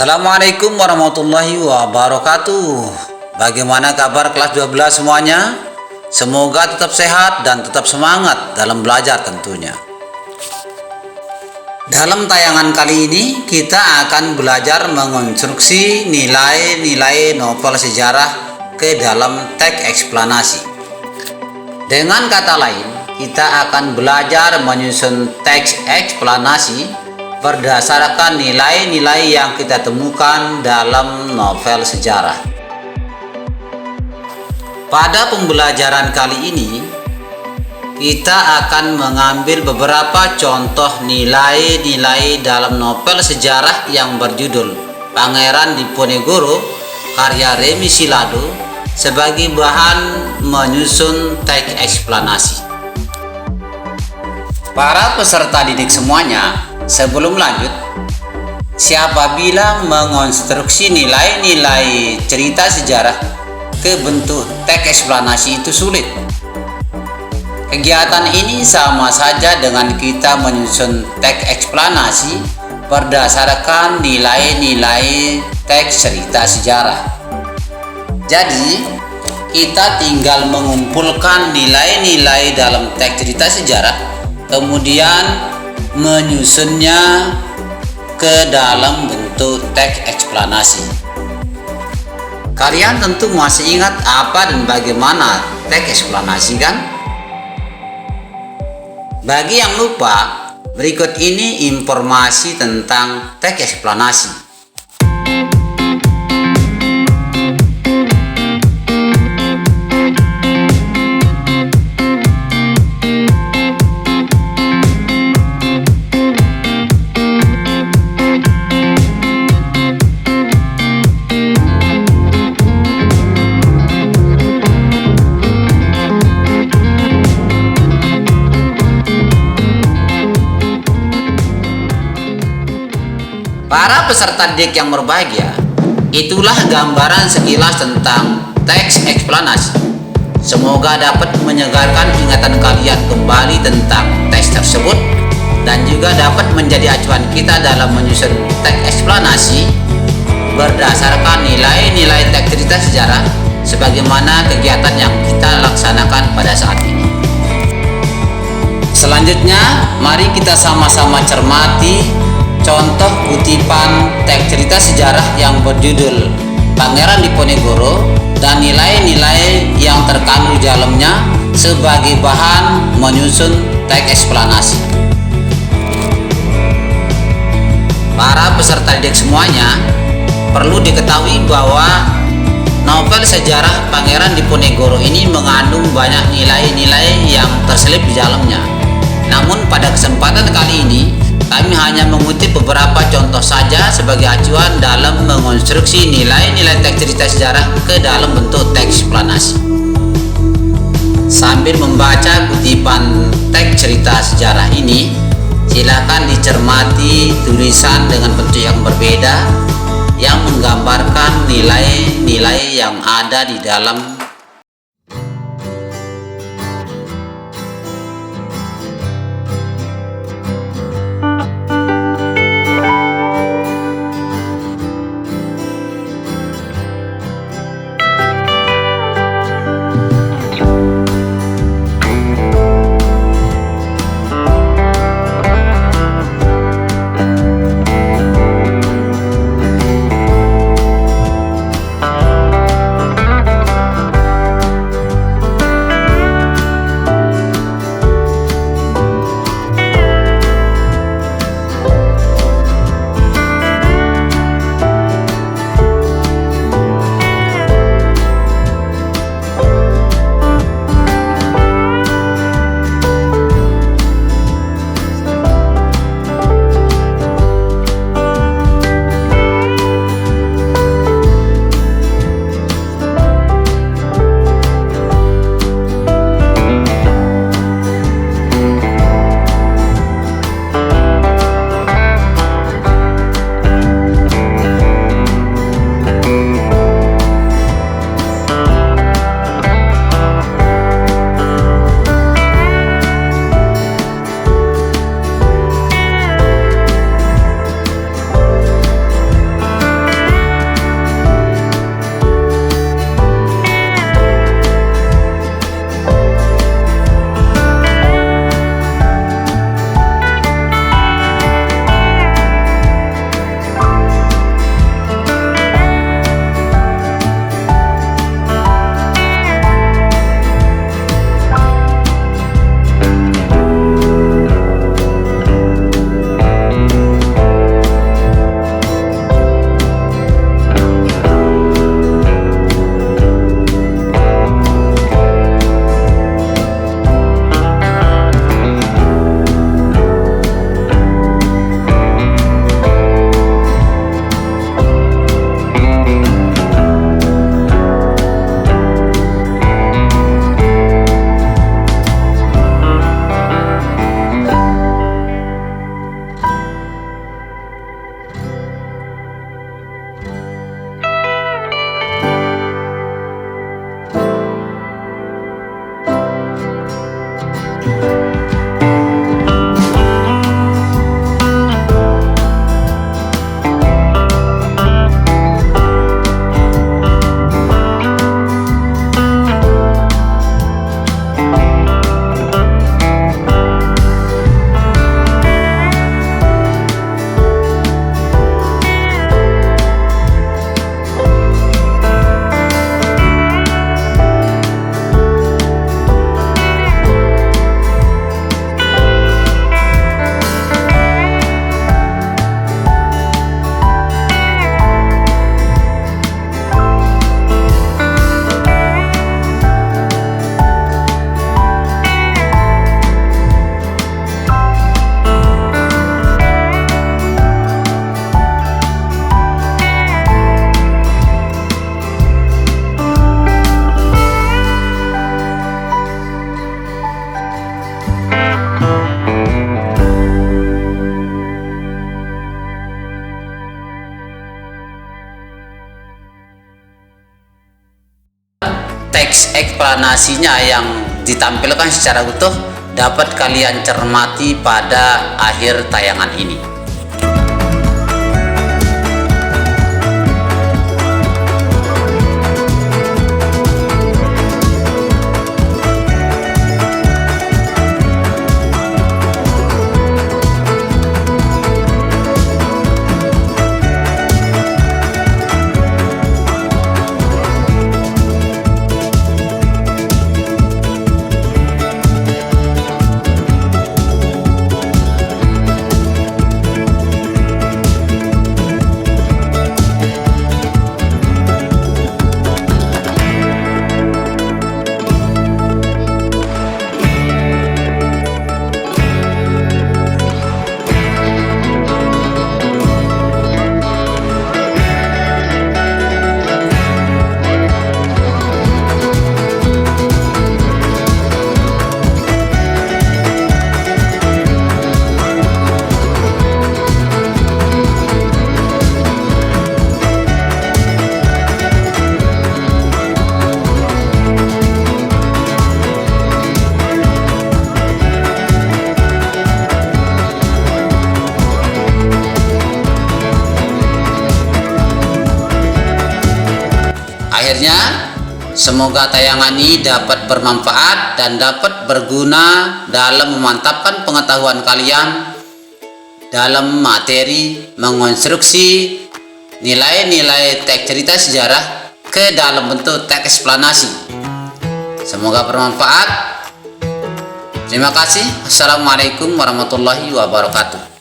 Assalamualaikum warahmatullahi wabarakatuh. Bagaimana kabar kelas 12 semuanya? Semoga tetap sehat dan tetap semangat dalam belajar tentunya. Dalam tayangan kali ini kita akan belajar mengonstruksi nilai-nilai novel sejarah ke dalam teks eksplanasi. Dengan kata lain, kita akan belajar menyusun teks eksplanasi berdasarkan nilai-nilai yang kita temukan dalam novel sejarah. Pada pembelajaran kali ini, kita akan mengambil beberapa contoh nilai-nilai dalam novel sejarah yang berjudul Pangeran Diponegoro karya Remi Silado sebagai bahan menyusun teks eksplanasi. Para peserta didik semuanya, sebelum lanjut, siapa bilang mengonstruksi nilai-nilai cerita sejarah ke bentuk teks eksplanasi itu sulit? Kegiatan ini sama saja dengan kita menyusun teks eksplanasi berdasarkan nilai-nilai teks cerita sejarah. Jadi, kita tinggal mengumpulkan nilai-nilai dalam teks cerita sejarah, kemudian menyusunnya ke dalam bentuk teks eksplanasi. Kalian tentu masih ingat apa dan bagaimana teks eksplanasi, kan? Bagi yang lupa, berikut ini informasi tentang teks eksplanasi. Para peserta didik yang berbahagia, itulah gambaran sekilas tentang teks eksplanasi. Semoga dapat menyegarkan ingatan kalian kembali tentang teks tersebut dan juga dapat menjadi acuan kita dalam menyusun teks eksplanasi berdasarkan nilai-nilai teks cerita sejarah sebagaimana kegiatan yang kita laksanakan pada saat ini. Selanjutnya, mari kita sama-sama cermati contoh kutipan teks cerita sejarah yang berjudul Pangeran Diponegoro dan nilai-nilai yang terkandung di dalamnya sebagai bahan menyusun teks eksplanasi. Para peserta didik semuanya, perlu diketahui bahwa novel sejarah Pangeran Diponegoro ini mengandung banyak nilai-nilai yang terselip di dalamnya. Namun pada kesempatan kali ini, kami hanya mengutip beberapa contoh saja sebagai acuan dalam mengonstruksi nilai-nilai teks cerita sejarah ke dalam bentuk teks eksplanasi. Sambil membaca kutipan teks cerita sejarah ini, silakan dicermati tulisan dengan bentuk yang berbeda yang menggambarkan nilai-nilai yang ada di dalam. eksplanasinya yang ditampilkan secara utuh dapat kalian cermati pada akhir tayangan ini. Akhirnya, semoga tayangan ini dapat bermanfaat dan dapat berguna dalam memantapkan pengetahuan kalian dalam materi mengonstruksi nilai-nilai teks cerita sejarah ke dalam bentuk teks eksplanasi. Semoga bermanfaat. Terima kasih. Assalamualaikum warahmatullahi wabarakatuh.